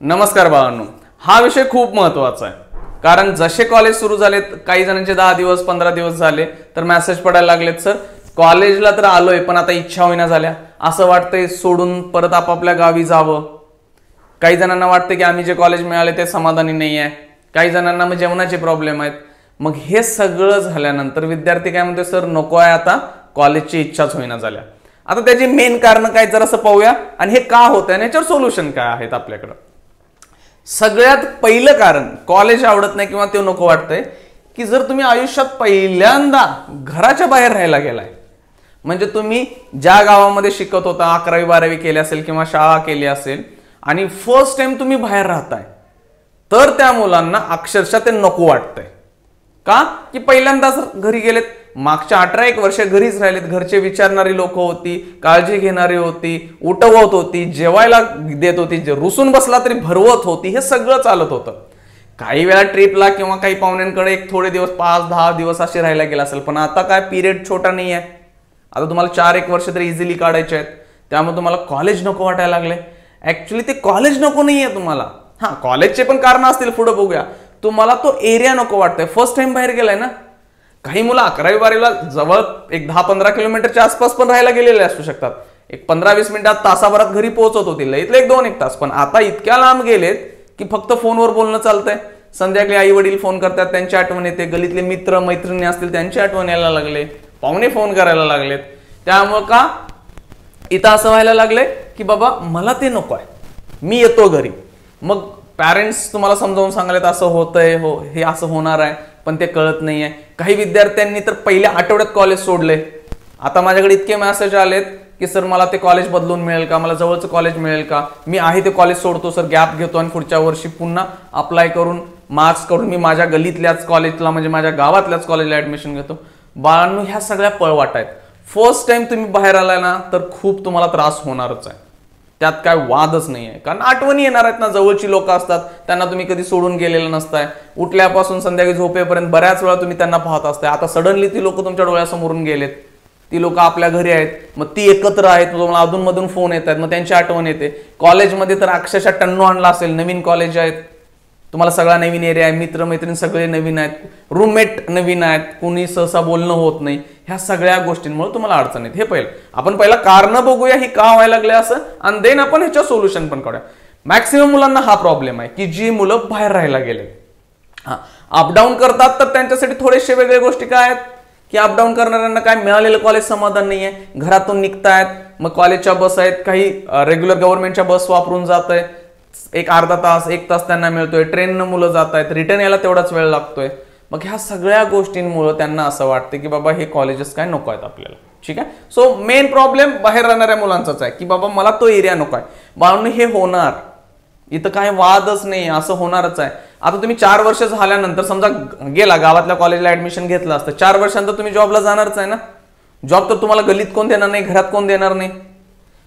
नमस्कार बाळांनो, हा विषय खूप महत्त्वाचा आहे. कारण जसे कॉलेज सुरू झालेत, काही जणांचे 10 दिवस 15 दिवस झाले तर मेसेज पडायला लागलेत, सर कॉलेजला तर आलोय पण आता इच्छा होईना झाल्या, असं वाटतंय सोडून परत आपापल्या गावी जावं. काही जणांना वाटतं की आम्ही जे कॉलेज मिळाले ते समाधानी नाही आहे. काही जणांना मग जेवणाचे प्रॉब्लेम आहेत. मग हे सगळं झाल्यानंतर विद्यार्थी काय म्हणते, सर नको आहे आता, कॉलेजची इच्छाच होईना झाल्या. आता त्याची मेन कारण काय जरासं पाहूया आणि हे का होतंय आणि याच्यावर सोल्युशन काय आहेत आपल्याकडे. सगळ्यात पहिलं कारण कॉलेज आवडत नाही किंवा ते नको वाटतंय की जर तुम्ही आयुष्यात पहिल्यांदा घराच्या बाहेर राहायला गेलाय, म्हणजे तुम्ही ज्या गावामध्ये शिकत होता, 11वी 12वी केली असेल किंवा शाळा केली असेल आणि फर्स्ट टाइम तुम्ही बाहेर राहताय, तर त्या मुलांना अक्षरशः ते नको वाटतंय. का की पहिल्यांदा घरी गेलेत, मागच्या 18 वर्ष घरीच राहिलेत, घरचे विचारणारी लोक होती, काळजी घेणारी होती, उठवत होती, जेवायला देत होती, जे रुसून बसला तरी भरवत होती, हे सगळं चालत होतं. काही वेळा ट्रिपला किंवा काही पाहुण्यांकडे एक थोडे दिवस 5-10 दिवस असे राहायला गेला असेल. पण आता काय पिरियड छोटा नाही आहे, आता तुम्हाला 4-1 वर्ष तरी इझिली काढायचे आहेत. त्यामुळे तुम्हाला कॉलेज नको वाटायला लागले. ऍक्च्युली ते कॉलेज नको नाहीये तुम्हाला. हा, कॉलेजचे पण कारण असतील, पुढे बघूया. तुम्हाला तो एरिया नको वाटतंय, फर्स्ट टाइम बाहेर गेलाय ना. काही मुलं 11वी 12वीला जवळ एक 10-15 किलोमीटरच्या आसपास पण राहायला गेलेले असू शकतात. एक 15-20 मिनिटात तासाभरात घरी पोहोचत होतील, इथले 1-2 तास. पण आता इतक्या लांब गेलेत की फक्त फोनवर बोलणं चालतंय. संध्याकाळी आई वडील फोन करतात, त्यांची आठवण येते, गलीतले मित्र मैत्रिणी असतील त्यांची आठवण यायला लागले, पाहुणे फोन करायला लागलेत. त्यामुळं का इथं असं व्हायला लागले की बाबा मला ते नको आहे, मी येतो घरी. मग पॅरेंट्स तुम्हाला समजावून सांगलेत असं होतंय, हो हे असं होणार आहे, पण ते कळत नाहीये. काही विद्यार्थ्यांनी तर पहिल्या आठवड्यात कॉलेज सोडले. आता माझ्याकडे इतके मेसेज आलेत की सर मला ते कॉलेज बदलून मिळेल का, मला जवळचं कॉलेज मिळेल का, मी आहे ते कॉलेज सोडतो सर, गॅप घेतो आणि पुढच्या वर्षी पुन्हा अप्लाय करून मार्क्स करून मी माझ्या गलीतल्याच कॉलेजला, म्हणजे माझ्या गावातल्याच कॉलेजला ऍडमिशन घेतो. बाळांनो, ह्या सगळ्या पळवाट आहेत. फर्स्ट टाइम तुम्ही बाहेर आलाय ना तर खूप तुम्हाला त्रास होणारच आहे, त्यात काय वादच नाही आहे. कारण आठवणी येणार आहेत ना, जवळची लोक असतात, त्यांना तुम्ही कधी सोडून गेलेलं नसताय. उठल्यापासून संध्याकाळी झोपेपर्यंत बऱ्याच वेळा तुम्ही त्यांना पाहत असताय. आता सडनली ती लोक तुमच्या डोळ्यासमोरून गेलेत, ती लोक आपल्या घरी आहेत, मग ती एकत्र आहेत, तुम्हाला अधूनमधून फोन येत आहेत, मग त्यांची आठवण येते. कॉलेजमध्ये तर अक्षरशः टन्नू आणला असेल, नवीन कॉलेज आहेत, तुम्हाला सगळा नवीन एरिया आहे, मित्रमैत्रीण सगळे नवीन आहेत, रूममेट नवीन आहेत, कुणी सहसा बोलणं होत नाही. ह्या सगळ्या गोष्टींमुळे तुम्हाला अडचण येते. हे पहिलं आपण कारण बघूया ही का व्हायला लागले असं, आणि देन आपण ह्याच्या सोल्युशन पण काढूया. मॅक्सिमम मुलांना हा प्रॉब्लेम आहे की जी मुलं बाहेर राहायला गेले, अपडाऊन करतात, तर त्यांच्यासाठी थोडेसे वेगळ्या गोष्टी काय आहेत की अपडाऊन करणाऱ्यांना काय मिळालेलं कॉलेज समाधान नाहीये, घरातून निघतायत, मग कॉलेजच्या बस आहेत, काही रेग्युलर गव्हर्नमेंटच्या बस वापरून जात आहे, एक अर्धा तास 1 तास त्यांना मिळतोय, ट्रेननं मुलं जात आहेत, रिटर्न यायला तेवढाच वेळ लागतोय. मग ह्या सगळ्या गोष्टींमुळे त्यांना असं वाटतं की बाबा हे कॉलेजेस काय नको आहेत आपल्याला. ठीक आहे, सो मेन प्रॉब्लेम बाहेर राहणाऱ्या मुलांचाच आहे की बाबा मला तो एरिया नको आहे. बाळांनो, हे होणार, इथं काय वादच नाही, असं होणारच आहे. आता तुम्ही 4 वर्ष झाल्यानंतर समजा गेला गावातल्या कॉलेजला ऍडमिशन घेतलं असतं, 4 वर्षांतर तुम्ही जॉबला जाणारच आहे ना. जॉब तर तुम्हाला गलीत कोण देणार नाही, घरात कोण देणार नाही.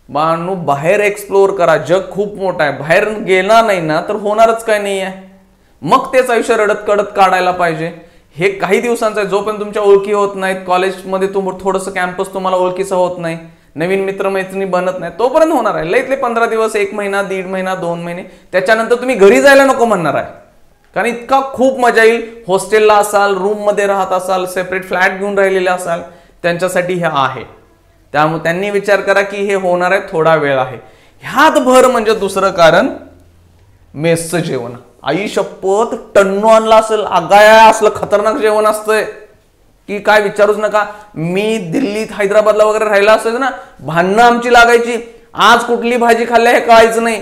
बाळांनो, बाहेर एक्सप्लोर करा, जग खूप मोठं आहे. बाहेर गेला नाही ना तर होणारच काय नाही आहे. मग तेच आयुष्य रडत कडत काढायला पाहिजे. हे काही दिवसांचं आहे, जोपर्यंत तुमच्या ओळखी होत नाहीत, कॉलेजमध्ये थोडंसं कॅम्पस तुम्हाला ओळखीचं होत नाही, नवीन मित्रमैत्रिणी बनत नाही, तोपर्यंत होणार आहे. लईतले 15 दिवस, 1 महिना, 1.5 महिना, 2 महिने, त्याच्यानंतर तुम्ही घरी जायला नको म्हणणार आहे. कारण इतका खूप मजा येईल. हॉस्टेलला असाल, रूम मध्ये राहत असाल, सेपरेट फ्लॅट घेऊन राहिलेले असाल, त्यांच्यासाठी हे आहे. त्यामुळे त्यांनी विचार करा की हे होणार आहे, थोडा वेळ आहे. ह्यात भर म्हणजे दुसरं कारण मेसचं जेवण. आई शपथ, टन्नू आणला असेल, आगाया असलं खतरनाक जेवण असतंय की काय विचारूच नका. मी दिल्लीत हैदराबादला वगैरे राहिला असेल ना, भांडणं आमची लागायची, आज कुठली भाजी खाल्ल्या हे कळायचं नाही.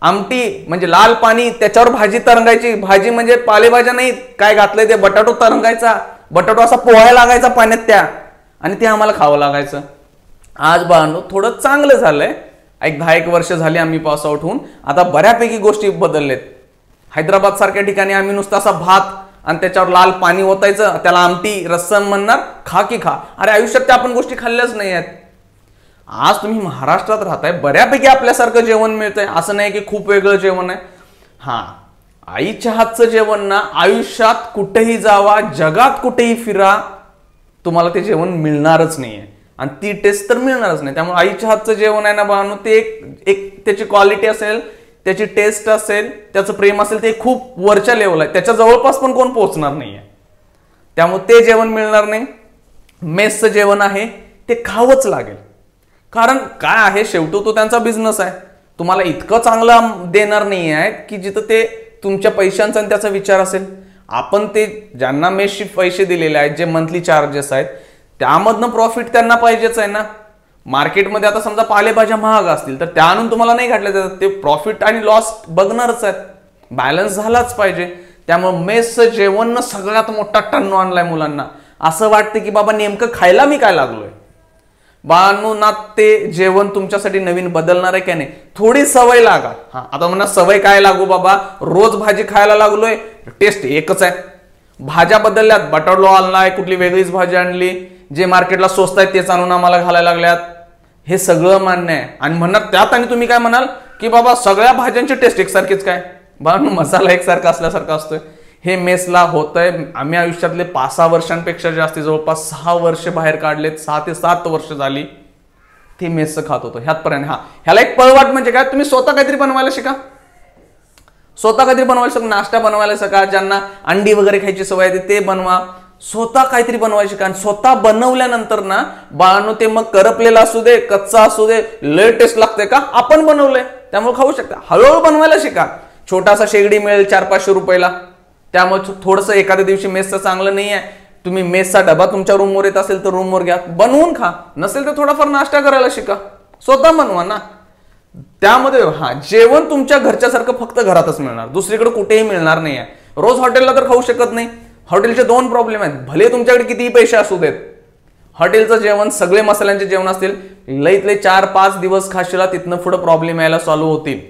आमटी म्हणजे लाल पाणी, त्याच्यावर भाजी तरंगायची. भाजी म्हणजे पालेभाज्या नाही, काय घातलंय ते बटाटो तरंगायचा, बटाटो असा पोहायला लागायचा पाण्यात त्या, आणि ते आम्हाला खावं लागायचं. आज बाळांनो थोडं चांगलं झालंय, एक 10-1 वर्ष झाली आम्ही पास आउट होऊन, आता बऱ्यापैकी गोष्टी बदललेत. हैदराबाद सारख्या ठिकाणी आम्ही नुसता असा भात आणि त्याच्यावर लाल पाणी ओतायचं, त्याला आमटी रस्सम म्हणणार, खा की खा. अरे आयुष्यात त्या आपण गोष्टी खाल्ल्याच नाही आहेत. आज तुम्ही महाराष्ट्रात राहताय, बऱ्यापैकी आपल्यासारखं जेवण मिळतंय, असं नाही की खूप वेगळं जेवण आहे. हा, आईच्या हातचं जेवण ना, आयुष्यात कुठेही जावा, जगात कुठेही फिरा, तुम्हाला ते जेवण मिळणारच नाहीये. आणि ती टेस्ट तर मिळणारच नाही. त्यामुळे आईच्या हातचं जेवण आहे ना बाळांनो, ते एक त्याची क्वालिटी असेल त्याची टेस्ट असेल, त्याचं प्रेम असेल, ते खूप वरच्या लेवल आहे, त्याच्या जवळपास पण कोण पोहोचणार नाहीये. त्यामुळे ते जेवण मिळणार नाही. मेसचं जेवण आहे ते खावंच लागेल, कारण काय आहे, शेवटी तो त्यांचा बिझनेस आहे. तुम्हाला इतकं चांगलं देणार नाही आहे की जिथं ते तुमच्या पैशांचा आणि त्याचा विचार असेल. आपण ते ज्यांना मेसचे पैसे दिलेले आहेत, जे मंथली चार्जेस आहेत, त्यामधनं प्रॉफिट त्यांना पाहिजेच आहे ना. मार्केटमध्ये आता समजा पालेभाज्या महाग असतील तर त्या आणून तुम्हाला नाही घातल्या जातात, ते प्रॉफिट आणि लॉस बघणारच आहेत. बॅलन्स झालाच पाहिजे. त्यामुळे मेसचं जेवण सगळ्यात मोठा टन्नो आणलाय मुलांना. असं वाटतं की बाबा नेमकं खायला मी काय लागलोय. बाळांनो ना, ते जेवण तुमच्यासाठी नवीन बदलणार आहे की नाही, थोडी सवय लागा. आता म्हणा सवय काय लागू बाबा, रोज भाजी खायला लागलोय, टेस्ट एकच आहे. भाज्या बदलल्यात, बटाटो आणलाय, कुठली वेगळीच भाजी आणली, जे मार्केटला स्वस्त आहे तेच आणून आम्हाला घालायला लागल्यात. हे सगळं मान्य आहे. आणि म्हणणार त्यात आणि तुम्ही काय म्हणाल की बाबा सगळ्या भाज्यांची टेस्ट एकसारखीच काय. बाळांनो मसाला एकसारखा असल्यासारखा असतोय. हे मेसला होतंय. आम्ही आयुष्यातले 5-6 वर्षांपेक्षा जास्ती, जवळपास 6 वर्ष बाहेर काढलेत, 6 ते 7 वर्ष झाली ते मेसचं खात होतो ह्यातपर्यंत. ह्याला एक पळवाट म्हणजे काय, तुम्ही स्वतः काहीतरी बनवायला शिका. स्वतः काहीतरी बनवायला शिका, नाश्ता बनवायला शिका. ज्यांना अंडी वगैरे खायची सवय आहे ते बनवा. स्वतः काहीतरी बनवायला शिका. आणि स्वतः बनवल्यानंतर ना बाळांनो, ते मग करपलेला असू दे, कच्चा असू दे, लय टेस्ट लागते का, आपण बनवलंय त्यामुळे खाऊ शकता. हळूहळू बनवायला शिका. छोटासा शेगडी मिळेल 400-500 रुपयाला, त्यामुळे थोडंसं एखाद्या दिवशी मेसचं चांगलं नाही आहे, तुम्ही मेसचा डबा तुमच्या रूमवर येत असेल तर रूमवर घ्या, बनवून खा. नसेल तर थोडाफार नाश्ता करायला शिका, स्वतः बनवा ना. त्यामध्ये जेवण तुमच्या घरच्यासारखं फक्त घरातच मिळणार, दुसरीकडे कुठेही मिळणार नाही आहे. रोज हॉटेलला तर खाऊ शकत नाही. हॉटेलचे 2 प्रॉब्लेम आहेत. भले तुमच्याकडे कितीही पैसे असू देत, हॉटेलचं जेवण सगळे मसाल्यांचे जेवण असतील, लईतले 4-5 दिवस खाशीला, तिथनं पुढे प्रॉब्लेम यायला चालू होतील.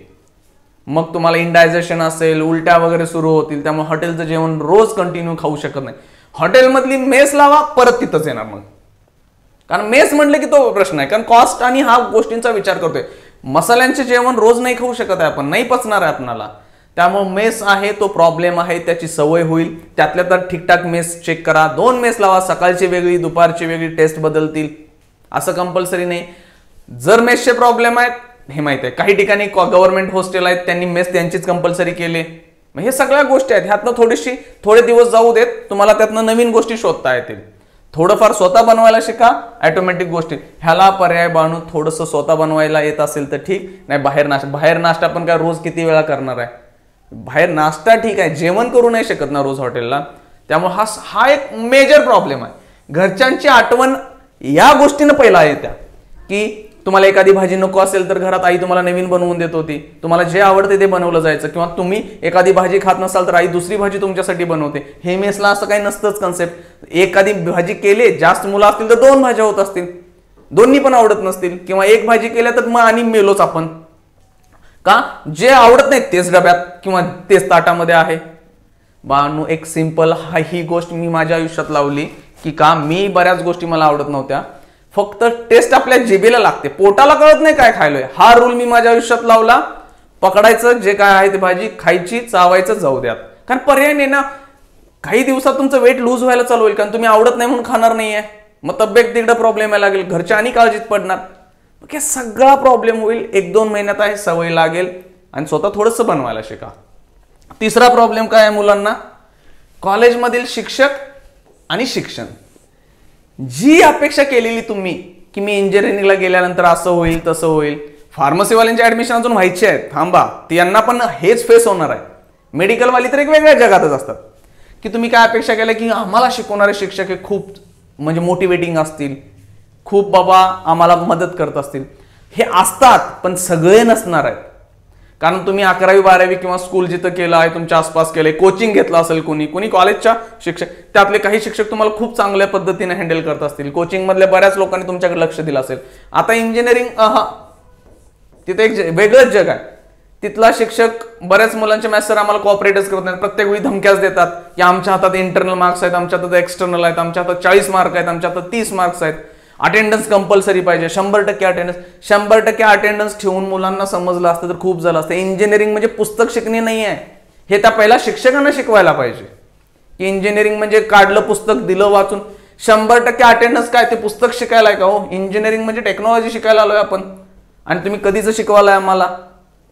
मग तुम्हाला इंडायजेशन असेल, उलट्या वगैरे सुरू होतील. त्यामुळे हॉटेलचं जेवण रोज कंटिन्यू खाऊ शकत नाही. हॉटेलमधली मेस लावा, परत तिथंच येणार मग. कारण मेस म्हटलं की तो प्रश्न आहे, कारण कॉस्ट आणि हा गोष्टींचा विचार करतोय. मसाल्यांचे जेवण रोज नाही खाऊ शकत आहे आपण, नाही पचणार आहे आपणाला. त्यामुळे मेस आहे तो प्रॉब्लेम आहे, त्याची सवय होईल. त्यातल्या तर ठीकठाक मेस चेक करा, 2 मेस लावा, सकाळची वेगळी दुपारची वेगळी, टेस्ट बदलतील. असं कंपल्सरी नाही. जर मेसचे प्रॉब्लेम आहेत हे माहित आहे, काही ठिकाणी गव्हर्नमेंट हॉस्टेल आहेत त्यांनी मेस त्यांचीच कंपल्सरी केले. हे सगळ्या गोष्टी आहेत. ह्यातनं थोडे दिवस जाऊ देत, तुम्हाला त्यातनं नवीन गोष्टी शोधता येतील. थोडंफार स्वतः बनवायला शिका, ऑटोमॅटिक गोष्टी. ह्याला पर्याय बाळू, थोडंसं स्वतः बनवायला येत असेल तर ठीक, नाही बाहेर नाश्ता पण काय रोज किती वेळा करणार आहे. बाहेर नाश्ता ठीक आहे, जेवण करू नाही शकत ना रोज हॉटेलला. त्यामुळे हा एक मेजर प्रॉब्लेम आहे. घरच्यांची आठवण या गोष्टीनं पहिला येत्या की तुम्हाला एखादी भाजी नको असेल तर घरात आई तुम्हाला नवीन बनवून देत होती, तुम्हाला जे आवडते ते बनवलं जायचं. किंवा तुम्ही एखादी भाजी खात नसाल तर आई दुसरी भाजी तुमच्यासाठी बनवते. हे मेसला असं काही नसतंच कन्सेप्ट. एखादी भाजी केली, जास्त मुलं असतील तर 2 भाज्या होत असतील, दोन्ही पण आवडत नसतील, किंवा एक भाजी केल्या तर मग आणि मेलोच आपण. का, जे आवडत नाही तेच डब्यात किंवा तेच ताटामध्ये आहे. बाळांनो एक सिंपल ही गोष्ट मी माझ्या आयुष्यात लावली की का, मी बऱ्याच गोष्टी मला आवडत नव्हत्या, फक्त टेस्ट आपल्या जिभेला लागते, पोटाला कळत नाही काय खायलोय. हा रूल मी माझ्या आयुष्यात लावला. पकडायचं जे काय आहे ते भाजी खायची, चावायचं, जाऊ द्यात. कारण पर्याय नाही ना. काही दिवसात तुमचं वेट लूज व्हायला चालू होईल, कारण तुम्ही आवडत नाही म्हणून खाणार नाहीये. मग तब्येत तिकडे प्रॉब्लेम यायला लागेल, घरच्या आणि काळजीत पडणार. हे सगळा प्रॉब्लेम होईल. 1-2 महिन्यात आहे सवय लागेल आणि स्वतः थोडंसं बनवायला शिका. तिसरा प्रॉब्लेम काय आहे मुलांना, कॉलेजमधील शिक्षक आणि शिक्षण. जी अपेक्षा केलेली तुम्ही की मी इंजिनिअरिंगला गेल्यानंतर असं होईल तसं होईल, फार्मसीवाल्यांचे ऍडमिशन अजून व्हायचे आहेत, थांबा, त्यांना पण हेच फेस होणार आहे. मेडिकलवाली तर एक वेगळ्या जगातच असतात की तुम्ही काय अपेक्षा केल्या की आम्हाला शिकवणारे शिक्षक हे खूप म्हणजे मोटिवेटिंग असतील, खूप बाबा आम्हाला मदत करत असतील. हे असतात पण सगळे नसणार आहेत. कारण तुम्ही 11वी 12वी किंवा स्कूल जिथं केलं आहे, तुमच्या आसपास केलंय, कोचिंग घेतलं असेल कोणी कॉलेजच्या शिक्षक, त्यातले काही शिक्षक तुम्हाला खूप चांगल्या पद्धतीने हँडल करत असतील. कोचिंग मधल्या बऱ्याच लोकांनी तुमच्याकडे लक्ष दिलं असेल. आता इंजिनिअरिंग तिथे एक वेगळंच जग आहे. तिथला शिक्षक बऱ्याच मुलांचे मॅथ्स सर आम्हाला कॉपरेटच करत नाहीत, प्रत्येक वेळी धमक्याच देतात की आमच्या हातात इंटरनल मार्क्स आहेत, आमच्या हातात एक्सटर्नल आहेत, आमच्या हातात 40 मार्क आहेत, आमच्या हातात 30 मार्क्स आहेत, अटेंडन्स कंपल्सरी पाहिजे, 100% अटेंडन्स. 100% अटेंडन्स ठेवून मुलांना समजलं असतं तर खूप झालं असतं. इंजिनिअरिंग म्हणजे पुस्तक शिकणे नाही आहे, हे त्या पहिला शिक्षकांना शिकवायला पाहिजे की इंजिनिअरिंग म्हणजे काढलं पुस्तक दिलं वाचून. 100% अटेंडन्स काय, ते पुस्तक शिकायला आहे का हो? इंजिनिअरिंग म्हणजे टेक्नॉलॉजी शिकायला आलोय आपण, आणि तुम्ही कधीच शिकवायला आम्हाला.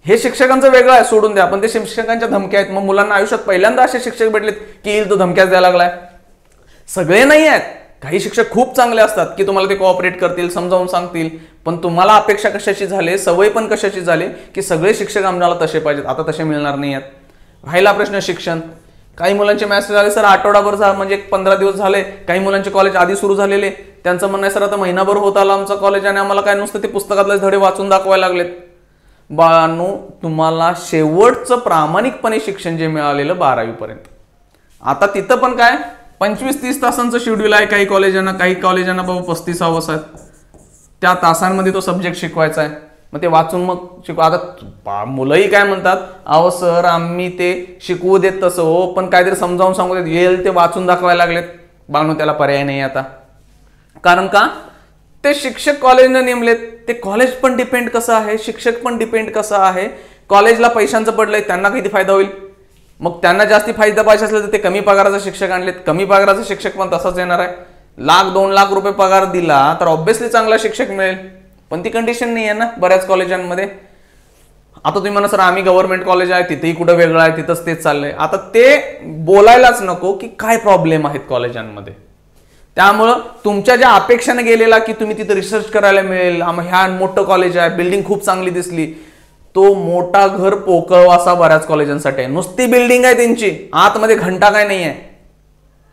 हे शिक्षकांचं वेगळं आहे, सोडून द्या, पण ते शिक्षकांच्या धमक्या आहेत. मग मुलांना आयुष्यात पहिल्यांदा असे शिक्षक भेटलेत की येईल तो धमक्याच द्यायला लागलाय. सगळे नाही आहेत, काही शिक्षक खूप चांगले असतात की तुम्हाला ते कोऑपरेट करतील, समजावून सांगतील, पण तुम्हाला अपेक्षा कशाची झाली, सवय पण कशाची झाली की सगळे शिक्षक आम्हाला तसे पाहिजेत. आता तसे मिळणार नाही आहेत. राहिला प्रश्न शिक्षण. काही मुलांचे मेसेज आले सर आठवडाभर म्हणजे 15 दिवस झाले, काही मुलांचे कॉलेज आधी सुरू झालेले, त्यांचं म्हणणं आहे सर आता महिनाभर होत आला आमचं कॉलेज आणि आम्हाला काय नुसतं ते पुस्तकातले धडे वाचून दाखवायला लागलेत. बाळांनो, तुम्हाला शेवटचं प्रामाणिकपणे शिक्षण जे मिळालेलं 12वी पर्यंत, आता तिथं पण काय 25-30 तासांचं शेड्यूल आहे काही कॉलेजांना, काही कॉलेजांना बाबा 35 आवर्स आहेत. त्या तासांमध्ये तो सब्जेक्ट शिकवायचा आहे. मग ते वाचून मग शिकव. आता मुलंही काय म्हणतात, अहो सर आम्ही ते शिकवू देत तसं हो, पण काहीतरी समजावून सांगू देत, येईल ते वाचून दाखवायला लागलेत. बाळांनो, त्याला पर्याय नाही आता. कारण का, ते शिक्षक कॉलेजनं नेमलेत. ते कॉलेज पण डिपेंड कसं आहे, शिक्षक पण डिपेंड कसं आहे. कॉलेजला पैशांचं पडलंय, त्यांना किती फायदा होईल. मग त्यांना जास्ती फायदा पाहिजे असलं तर ते कमी पगाराचा शिक्षक आणलेत. कमी पगाराचा शिक्षक पण तसाच येणार आहे. 1,00,000-2 लाख रुपये पगार दिला तर ऑब्व्हियसली चांगला शिक्षक मिळेल, पण ती कंडिशन नाही आहे ना बऱ्याच कॉलेजांमध्ये. आता तुम्ही म्हणा सर आम्ही गव्हर्नमेंट कॉलेज आहे, तिथेही कुठं वेगळं आहे, तिथंच तेच चाललंय. आता ते बोलायलाच नको की काय प्रॉब्लेम आहेत कॉलेजांमध्ये. त्यामुळं तुमच्या ज्या अपेक्षाने गेलेला की तुम्ही तिथं रिसर्च करायला मिळेल, ह्या मोठं कॉलेज आहे, बिल्डिंग खूप चांगली दिसली, तो मोठा घर पोकळ असा बऱ्याच कॉलेजांसाठी आहे. नुसती बिल्डिंग आहे त्यांची, आतमध्ये घंटा काय नाही आहे.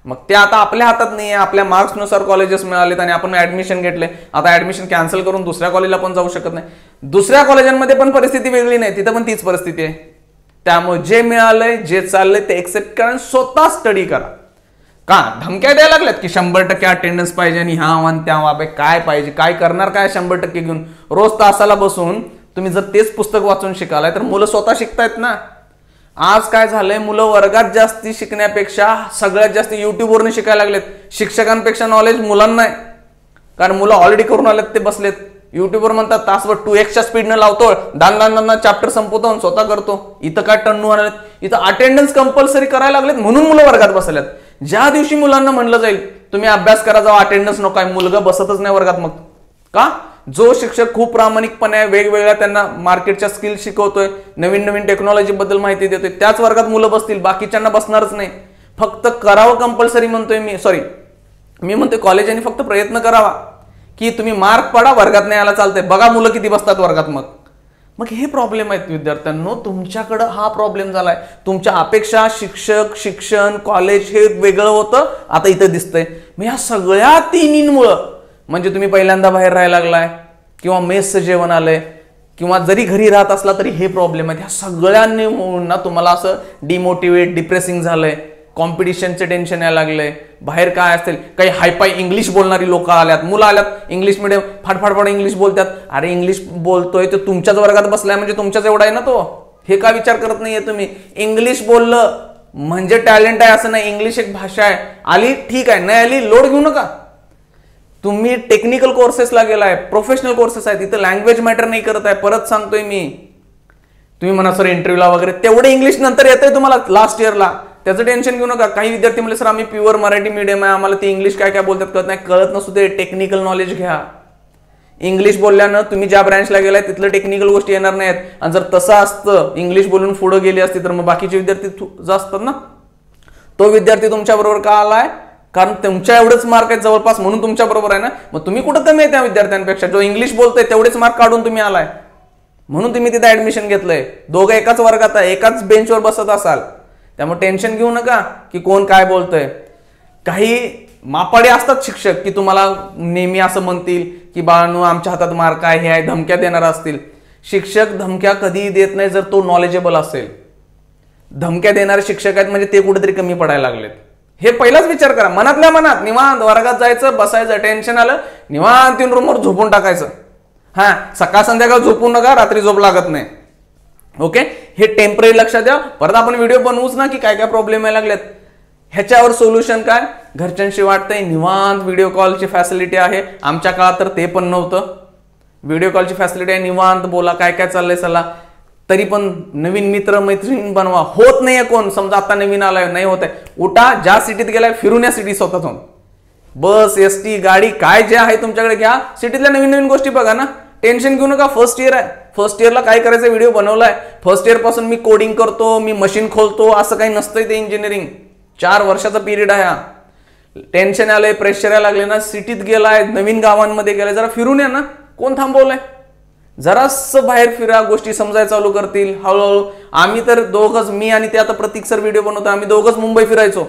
मग ते आता आपल्या हातात नाही आहे. आपल्या मार्क्सनुसार कॉलेजेस मिळालेत आणि आपण ऍडमिशन घेतले. आता ऍडमिशन कॅन्सल करून दुसऱ्या कॉलेजला पण जाऊ शकत नाही. दुसऱ्या कॉलेजांमध्ये पण परिस्थिती वेगळी नाही, तिथं पण तीच परिस्थिती आहे. त्यामुळे जे मिळालंय, जे चाललंय ते एक्सेप्ट करा, स्वतः स्टडी करा. का धमक्या द्यायला लागल्यात की 100% अटेंडन्स पाहिजे आणि ह्या त्या काय पाहिजे, काय करणार काय 100% घेऊन. रोज तासाला बसून तुम्ही जर तेच पुस्तक वाचून शिकालाय तर मुलं स्वतः शिकतायत ना. आज काय झालंय, मुलं वर्गात जास्ती शिकण्यापेक्षा सगळ्यात जास्त युट्यूबवरून शिकायला लागलेत. शिक्षकांपेक्षा नॉलेज मुलांना आहे, कारण मुलं ऑलरेडी करून आलेत, ते बसलेत युट्यूबवर. म्हणतात तासभर 2x स्पीडनं लावतो, दान चॅप्टर संपवतो आणि स्वतः करतो. इथं काय टन्नू आलेत, इथं अटेंडन्स कंपल्सरी करायला लागलेत म्हणून मुलं वर्गात बसल्यात. ज्या दिवशी मुलांना म्हणलं जाईल तुम्ही अभ्यास करा जावा, अटेंडन्स नको आहे, मुलगा बसतच नाही वर्गात. मग का, जो शिक्षक खूप प्रामाणिकपणे वेगवेगळ्या त्यांना मार्केटच्या स्किल शिकवतोय, नवीन नवीन टेक्नॉलॉजी बद्दल माहिती देतोय, त्याच वर्गात मुलं बसतील, बाकीच्यांना बसणारच नाही. फक्त करावं कंपल्सरी म्हणतोय मी म्हणतोय कॉलेजांनी फक्त प्रयत्न करावा की तुम्ही मार्क पडा, वर्गात नाही आला चालतंय, बघा मुलं किती बसतात वर्गात. मग हे प्रॉब्लेम आहेत विद्यार्थ्यांनो, तुमच्याकडे हा प्रॉब्लेम झालाय. तुमच्या अपेक्षा शिक्षक, शिक्षण, कॉलेज हे वेगळं होतं, आता इथं दिसतंय. मग या सगळ्या तिन्हींमुळं, म्हणजे तुम्ही पहिल्यांदा बाहेर राहायला लागलाय किंवा मेसचं जेवण आलंय किंवा जरी घरी राहत असला तरी हे प्रॉब्लेम आहेत. ह्या सगळ्यांनी म्हणून ना तुम्हाला असं डिमोटिवेट, डिप्रेसिंग झालंय, कॉम्पिटिशनचे टेन्शन यायला लागलंय. बाहेर काय असतील, काही हायपाय इंग्लिश बोलणारी लोक आल्यात, मुलं आल्यात, इंग्लिश मिडियम फाडफाड इंग्लिश बोलतात. अरे इंग्लिश बोलतोय तो तुमच्याच वर्गात बसलाय म्हणजे तुमच्याच एवढा आहे ना तो, हे का विचार करत नाहीये तुम्ही. इंग्लिश बोललं म्हणजे टॅलेंट आहे असं नाही. इंग्लिश एक भाषा आहे, आली ठीक आहे, नाही आली लोड घेऊ नका. तुम्ही टेक्निकल कोर्सेसला गेलाय, प्रोफेशनल कोर्सेस आहेत, इथं लँग्वेज मॅटर नाही करत आहे. परत सांगतोय मी, तुम्ही म्हणा सर इंटरव्ह्यूला वगैरे तेवढे इंग्लिश नंतर येतंय तुम्हाला लास्ट इयरला, त्याचं टेन्शन घेऊ नका. काही विद्यार्थी म्हणले सर आम्ही प्युअर मराठी मीडियम आहे, आम्हाला ते इंग्लिश काय काय बोलतात कळत नाही. कळत नसू दे, टेक्निकल नॉलेज घ्या. इंग्लिश बोलल्यानं तुम्ही ज्या ब्रँचला गेलाय तिथलं टेक्निकल गोष्टी येणार नाहीत. आणि जर तसं असतं, इंग्लिश बोलून पुढे गेली असती तर मग बाकीचे विद्यार्थी असतात ना. तो विद्यार्थी तुमच्या बरोबर का आलाय, कारण तुमच्या एवढेच मार्क आहेत जवळपास म्हणून तुमच्या बरोबर आहे ना. मग तुम्ही कुठं कमी आहे त्या विद्यार्थ्यांपेक्षा, जो इंग्लिश बोलतोय तेवढेच मार्क काढून तुम्ही आलाय म्हणून तुम्ही तिथे ऍडमिशन घेतलंय. दोघं एकाच वर्गात आहे, एकाच बेंचवर बसत असाल, त्यामुळे टेन्शन घेऊ नका की कोण काय बोलतोय. काही मापाडे असतात शिक्षक की तुम्हाला नेहमी असं म्हणतील की बाळांनो आमच्या हातात मार्क आहे, हे आहे, धमक्या देणार असतील. शिक्षक धमक्या कधीही देत नाही जर तो नॉलेजेबल असेल. धमक्या देणारे शिक्षक आहेत म्हणजे ते कुठेतरी कमी पडायला लागलेत, हे पहिलाच विचार करा. मनातल्या मनात निवांत वर्गात जायचं, बसायचं, टेन्शन आलं निवांत तीन रूमवर झोपून टाकायचं. हा, सकाळ संध्याकाळ झोपू नका, रात्री झोप लागत नाही. ओके, हे टेम्पररी लक्षात द्या. परत आपण व्हिडिओ बनवूच ना की काय काय प्रॉब्लेम यायला लागलेत. ह्याच्यावर सोल्युशन काय, घरच्यांशी वाटतंय निवांत व्हिडिओ कॉलची फॅसिलिटी आहे. आमच्या काळात तर ते पण नव्हतं. व्हिडिओ कॉलची फॅसिलिटी आहे, निवांत बोला, काय काय चाललंय चला. तरी पण नवीन मित्र मैत्रीण बनवा. होत नाहीये कोण, समजा आता नवीन आलाय, नाही होत आहे, उठा, ज्या सिटीत गेलाय फिरून या सिटी स्वतःहून. बस, एसटी, गाडी काय जे आहे तुमच्याकडे घ्या, सिटीतल्या नवीन नवीन गोष्टी बघा ना. टेन्शन घेऊ नका, फर्स्ट इयर आहे, फर्स्ट इयरला काय करायचं व्हिडिओ बनवलाय, फर्स्ट इयर पासून मी कोडिंग करतो, मी मशीन खोलतो, असं काही नसतंय ते इंजिनिअरिंग. 4 वर्षाचा पिरियड आहे हा. टेन्शन आलंय, प्रेशर यायला लागले ना, सिटीत गेलाय, नवीन गावांमध्ये गेलाय, जरा फिरून या ना, कोण थांबवलंय? जरास बाहेर फिरा, गोष्टी समजायला चालू करतील हळूहळू. आम्ही तर दोघंच, मी आणि ते आता प्रतीक सर व्हिडिओ बनवतो, आम्ही दोघंच मुंबई फिरायचो.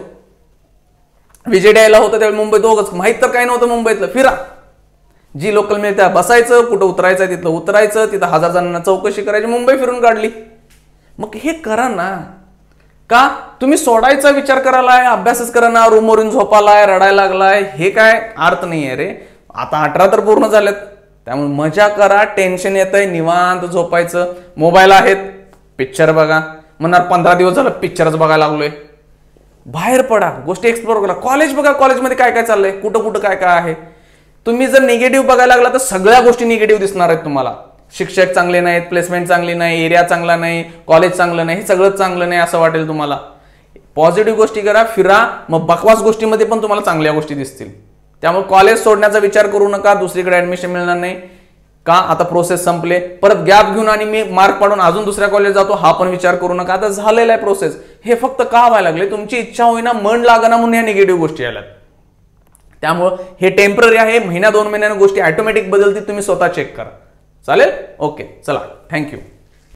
विजय यायला होतं त्यावेळी मुंबई दोघंच, माहित तर काय नव्हतं मुंबईतलं. फिरा, जी लोकल मिळते बसायचं, कुठं उतरायचं तिथं उतरायचं, तिथं 1000 जणांना चौकशी करायची, मुंबई फिरून काढली. मग हे करा ना. का तुम्ही सोडायचा विचार करायलाय, अभ्यासच करा ना, रूमवरून झोपालाय, रडायला लागलाय, हे काय अर्थ नाहीये रे. आता 18 तर पूर्ण झालेत, त्यामुळे मजा करा. टेन्शन येतंय, निवांत झोपायचं. मोबाईल आहेत, पिक्चर बघा. म्हणणार 15 दिवस झालं पिक्चरच बघायला लागलोय. बाहेर पडा, गोष्टी एक्सप्लोर करा. कॉलेज बघा, कॉलेजमध्ये काय काय चाललंय, कुठं कुठं काय काय आहे. तुम्ही जर निगेटिव्ह बघायला लागला तर सगळ्या गोष्टी निगेटिव्ह दिसणार आहेत तुम्हाला. शिक्षक चांगले नाहीत, प्लेसमेंट चांगली नाही, एरिया चांगला नाही, कॉलेज चांगलं नाही, हे सगळं चांगलं नाही असं वाटेल तुम्हाला. पॉझिटिव्ह गोष्टी करा, फिरा, मग बकवास गोष्टीमध्ये पण तुम्हाला चांगल्या गोष्टी दिसतील. त्यामुळे कॉलेज सोडण्याचा विचार करू नका, दुसरीकडे ऍडमिशन मिळणार नाही. का आता प्रोसेस संपले, परत गॅप घेऊन आणि मी मार्क पाडून अजून दुसऱ्या कॉलेज जातो, हा पण विचार करू नका. आता झालेला आहे प्रोसेस. हे फक्त का व्हायला लागले, तुमची इच्छा होईना, मन लागना म्हणून ह्या निगेटिव्ह गोष्टी आल्यात. त्यामुळे हे टेम्पररी आहे, महिना 2 महिन्याने गोष्टी ऑटोमॅटिक बदलतील, तुम्ही स्वतः चेक करा. चालेल? ओके, चला, थँक्यू.